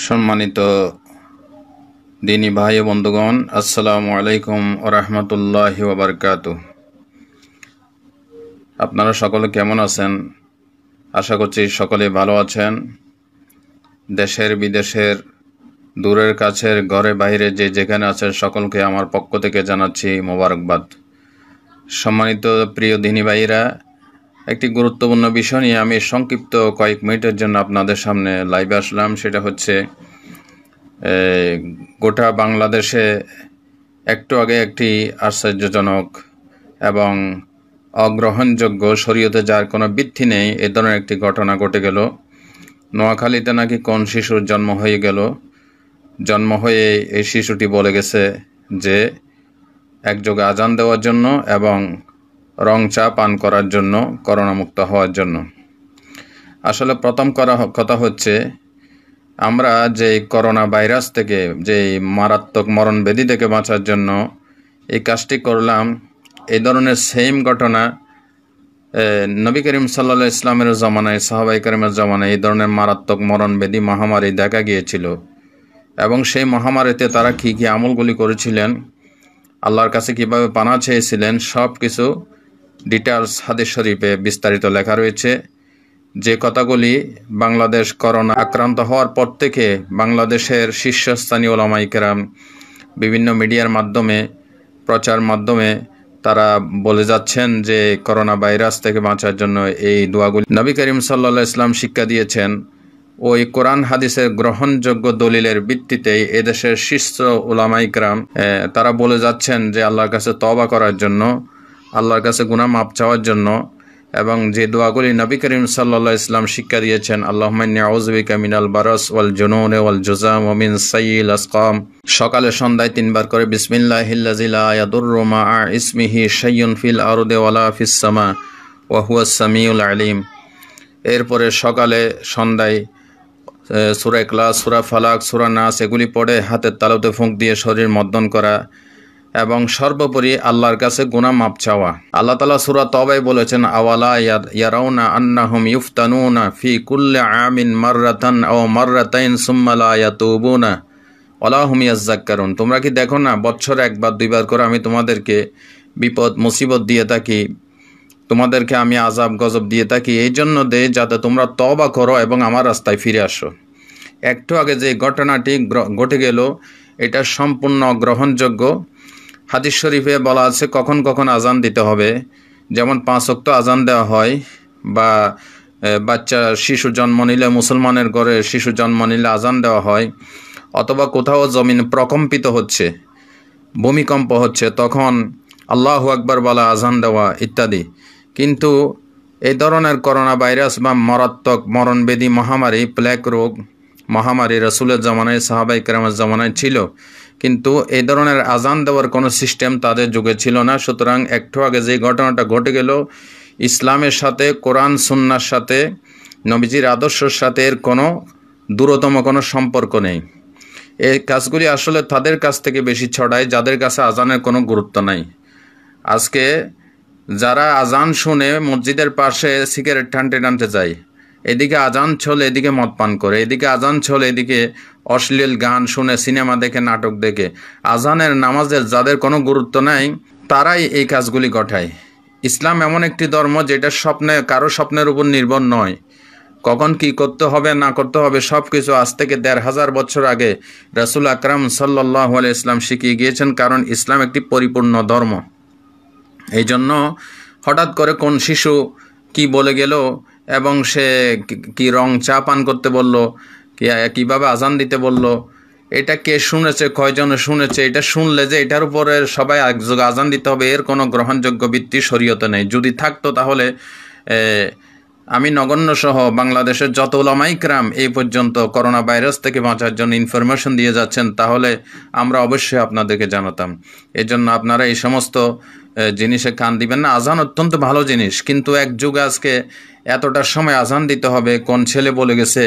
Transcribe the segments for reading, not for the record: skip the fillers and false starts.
সম্মানিত দিনী ভাই ও বন্ধুগণ, আসসালামু আলাইকুম ওয়া রাহমাতুল্লাহি ওয়া বারাকাতুহু। আপনারা সকলে কেমন আছেন? আশা করছি সকলে ভালো আছেন। দেশের বিদেশের দূরের কাছের ঘরে বাইরে যে যেখানে আছেন সকলকে আমার পক্ষ থেকে জানাচ্ছি মোবারকবাদ। সম্মানিত প্রিয় দিনী ভাইরা, একটি গুরুত্বপূর্ণ বিষয় নিয়ে আমি সংক্ষিপ্ত কয়েক মিনিটের জন্য আপনাদের সামনে লাইভে আসলাম। সেটা হচ্ছে গোটা বাংলাদেশে একটু আগে একটি আশ্চর্যজনক এবং অগ্রহণযোগ্য, শরীয়তে যার কোনো ভিত্তি নেই, এ ধরনের একটি ঘটনা ঘটে গেল। নোয়াখালীতে নাকি কোন শিশুর জন্ম হয়ে এই শিশুটি বলে গেছে যে একযোগে আজান দেওয়ার জন্য এবং রং চা পান করার জন্য, করোনামুক্ত হওয়ার জন্য। আসলে প্রথম কথা হচ্ছে, আমরা যে করোনা ভাইরাস থেকে, যে মারাত্মক মরণব্যাধি থেকে বাঁচার জন্য এই কাজটি করলাম, এই ধরনের সেম ঘটনা নবী করিম সাল্লাল্লাহু ইসলামের জমানায়, সাহাবায়ে কেরামের জমানায় এই ধরনের মারাত্মক মরণব্যাধি মহামারী দেখা গিয়েছিল। এবং সেই মহামারীতে তারা কী কী আমলগুলি করেছিলেন, আল্লাহর কাছে কীভাবে পানা চেয়েছিলেন, সব কিছু ডিটেলস হাদিস শরীফে বিস্তারিত লেখা রয়েছে। যে কথাগুলি বাংলাদেশ করোনা আক্রান্ত হওয়ার পর থেকে বাংলাদেশের শীর্ষস্থানীয় উলামায়ে কেরাম বিভিন্ন মিডিয়ার মাধ্যমে, প্রচার মাধ্যমে তারা বলে যাচ্ছেন যে করোনা ভাইরাস থেকে বাঁচার জন্য এই দোয়াগুলি নবী করিম সাল্লাল্লাহু আলাইহি ওয়াসাল্লাম শিক্ষা দিয়েছেন। ওই কোরআন হাদিসের গ্রহণযোগ্য দলিলের ভিত্তিতেই এদেশের শীর্ষ উলামায়ে কেরাম তারা বলে যাচ্ছেন যে আল্লাহর কাছে তওবা করার জন্য, আল্লাহর কাছে গুনাহ মাফ চাওয়ার জন্য, এবং যে দোয়াগুলি নবী করিম সাল্লাল্লাহু আলাইহি ওয়াসাল্লাম শিক্ষা দিয়েছেন, আল্লাহুম্মা ইন্নী আউযু বিকা মিনাল বারাস ওয়াল জুনুন ওয়াল জুযাম ওয়া মিন সাইয়্যিল আসকাম। সকালে সন্ধ্যায় 3 বার করে বিসমিল্লাহিল্লাযী লা ইয়াদুররু মা'a ইসমিহি শাইয়্যুন ফিল আরদি ওয়ালা ফিস সামা ওয়া হুয়াস সামিউল আলিম। এরপরে সকালে সন্ধ্যায় সূরা ইখলাস, সূরা ফালাক, সূরা নাস এগুলি পড়ে হাতের তালুতে ফুঁক দিয়ে শরীর মর্দন করা, এবং সর্বোপরি আল্লাহর কাছে গুনাহ মাপ চাওয়া। আল্লাহ তাআলা সূরা তওবায় বলেছেন, আওয়ালা ইয়ারাউনা আন্নাহুম ইফতানুনা ফি কুল্লি আমিন মাররাতান আও মাররাতাইন সুম্মা লা ইয়াতুবুনা ওয়ালা হুম ইয়াযাক্কারুন। তোমরা কি দেখো না, বছরে একবার দুইবার করে আমি তোমাদেরকে বিপদ মুসিবত দিয়ে থাকি, তোমাদেরকে আমি আযাব গজব দিয়ে থাকি, এই জন্য দেই যাতে তোমরা তওবা করো এবং আমার রাস্তায় ফিরে আসো। একটু আগে যে ঘটনাটি ঘটে গেল, এটা সম্পূর্ণ গ্রহণযোগ্য। হাদিস শরীফে বলা আছে কখন কখন আজান দিতে হবে। যেমন 5 ওয়াক্ত আজান দেওয়া হয়, বা বাচ্চা শিশু জন্ম নিলে, মুসলমানের ঘরে শিশু জন্ম নিলে আজান দেওয়া হয়, অথবা কোথাও জমিন প্রকম্পিত হচ্ছে, ভূমিকম্প হচ্ছে, তখন আল্লাহু আকবার বলা, আজান দেওয়া ইত্যাদি। কিন্তু এই ধরনের করোনা ভাইরাস বা মারাত্মক মরণব্যাধি মহামারী, প্লেগ রোগ মহামারী রাসূলের জামানায়, সাহাবায়ে কেরামের জামানায় ছিল, কিন্তু এই ধরনের আজান দেওয়ার কোনো সিস্টেম তাদের যুগে ছিল না। সুতরাং একটু আগে যে ঘটনাটা ঘটে গেল, ইসলামের সাথে, কোরআন সুন্নাহর সাথে, নবীজির আদর্শের সাথে এর কোনো দূরতম কোনো সম্পর্ক নেই। এই কাজগুলি আসলে তাদের কাছ থেকে বেশি ছড়ায় যাদের কাছে আজানের কোনো গুরুত্ব নাই। আজকে যারা আজান শুনে মসজিদের পাশে সিগারেট টানতে যায়, এদিকে আজান চলে এদিকে মদ পান করে, এদিকে আজান চলে এদিকে অশ্লীল গান শুনে, সিনেমা দেখে, নাটক দেখে, আজানের নামাজের যাদের কোনো গুরুত্ব নাই, তারাই এই কাজগুলি ঘটায়। ইসলাম এমন একটি ধর্ম যেটা কারো স্বপ্নের উপর নির্ভর নয়। কখন কি করতে হবে না করতে হবে সব কিছু আজ থেকে 1500 বছর আগে রাসূল আকরাম সাল্লাল্লাহু আলাইহি ওয়াসাল্লাম শিখিয়ে গিয়েছেন, কারণ ইসলাম একটি পরিপূর্ণ ধর্ম। এই জন্য হঠাৎ করে কোন শিশু কি বলে গেল, এবং সে কি রং চা পান করতে বলল, কিভাবে আজান দিতে বলল, এটা কে শুনেছে, কয়জনে শুনেছে, এটা শুনলে যে এটার উপরে সবাই একযোগে আজান দিতে হবে, এর কোনো গ্রহণযোগ্য ভিত্তি শরীয়তে নেই। যদি থাকতো তাহলে আমি নগণ্য সহ বাংলাদেশের যত উলামায়ে কেরাম এই পর্যন্ত করোনা ভাইরাস থেকে বাঁচার জন্য ইনফরমেশন দিয়ে যাচ্ছেন, তাহলে আমরা অবশ্যই আপনাদেরকে জানাতাম। এজন্য আপনারা এই সমস্ত জিনিসে কান দিবেন না। আজান অত্যন্ত ভালো জিনিস, কিন্তু এক যুগে আজকে এতটার সময় আজান দিতে হবে, কোন ছেলে বলে গেছে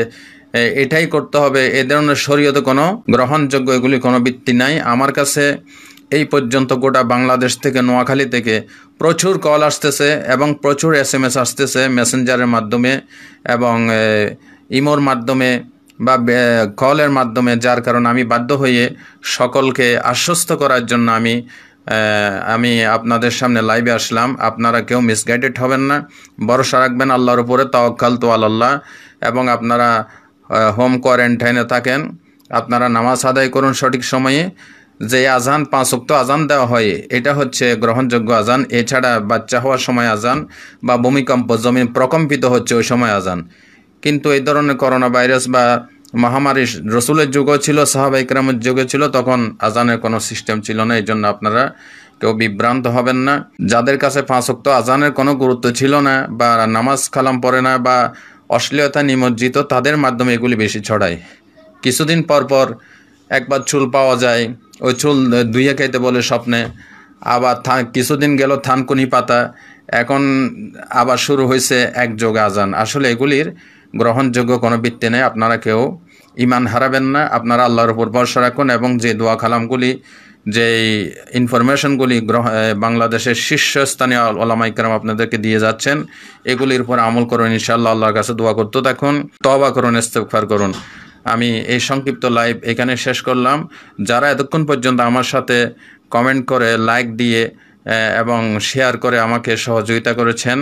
এটাই করতে হবে, এ ধরনের শরীয়তে কোনো গ্রহণযোগ্য এগুলি কোনো ভিত্তি নাই। আমার কাছে এই পর্যন্ত গোটা বাংলাদেশ থেকে, নোয়াখালী থেকে প্রচুর কল আসতেছে এবং প্রচুর SMS আসতেছে মেসেঞ্জারের মাধ্যমে এবং ইমোর মাধ্যমে, বা কলের মাধ্যমে, যার কারণে আমি বাধ্য হয়ে সকলকে আশ্বস্ত করার জন্য আমি আপনাদের সামনে লাইভে আসলাম। আপনারা কেউ মিসগাইডেড হবেন না, ভরসা রাখবেন আল্লাহর উপরে, তাওয়াক্কালতু আলাল্লাহ। এবং আপনারা হোম কোয়ারেন্টাইনে থাকেন, আপনারা নামাজ আদায় করুন সঠিক সময়ে। যে আজান 5 ওয়াক্ত আজান দেওয়া হয়, এটা হচ্ছে গ্রহণযোগ্য আজান। এছাড়া বাচ্চা হওয়ার সময় আজান বা ভূমিকম্প, জমিন প্রকম্পিত হচ্ছে ওই সময় আজান। কিন্তু এই ধরনের করোনা ভাইরাস বা মহামারী রসুলের যুগও ছিল, সাহাবা ইকরামের যুগে ছিল, তখন আজানের কোনো সিস্টেম ছিল না। এই জন্য আপনারা কেউ বিভ্রান্ত হবেন না। যাদের কাছে 5 ওয়াক্ত আজানের কোনো গুরুত্ব ছিল না, বা নামাজ কালাম পড়ে না, বা অশ্লীলতা নিমজ্জিত, তাদের মাধ্যমে এগুলি বেশি ছড়ায়। কিছুদিন পর পর একবার চুল পাওয়া যায়, ওই চুল ধুইয়ে খাইতে বলে স্বপ্নে। আবার কিছুদিন গেল থানকুনি পাতা, এখন আবার শুরু হয়েছে একযোগে আজান। আসলে এগুলির গ্রহণযোগ্য কোনো ভিত্তি নেই। আপনারা কেউ ইমান হারাবেন না, আপনারা আল্লাহর উপর ভরসা রাখুন। এবং যে দোয়া কালামগুলি, যে ইনফরমেশনগুলি বাংলাদেশের শীর্ষস্থানীয় ওলামা ইকরাম আপনাদেরকে দিয়ে যাচ্ছেন, এগুলির উপর আমল করুন। ইনশাআল্লাহ আল্লাহর কাছে দোয়া করতে থাকুন, তওবা করুন, ইস্তেগফার করুন। আমি এই সংক্ষিপ্ত লাইভ এখানে শেষ করলাম। যারা এতক্ষণ পর্যন্ত আমার সাথে কমেন্ট করে, লাইক দিয়ে এবং শেয়ার করে আমাকে সহযোগিতা করেছেন,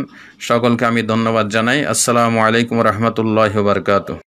সকলকে আমি ধন্যবাদ জানাই। আসসালামু আলাইকুম রহমতুল্লাহি ওয়া বারাকাতুহু।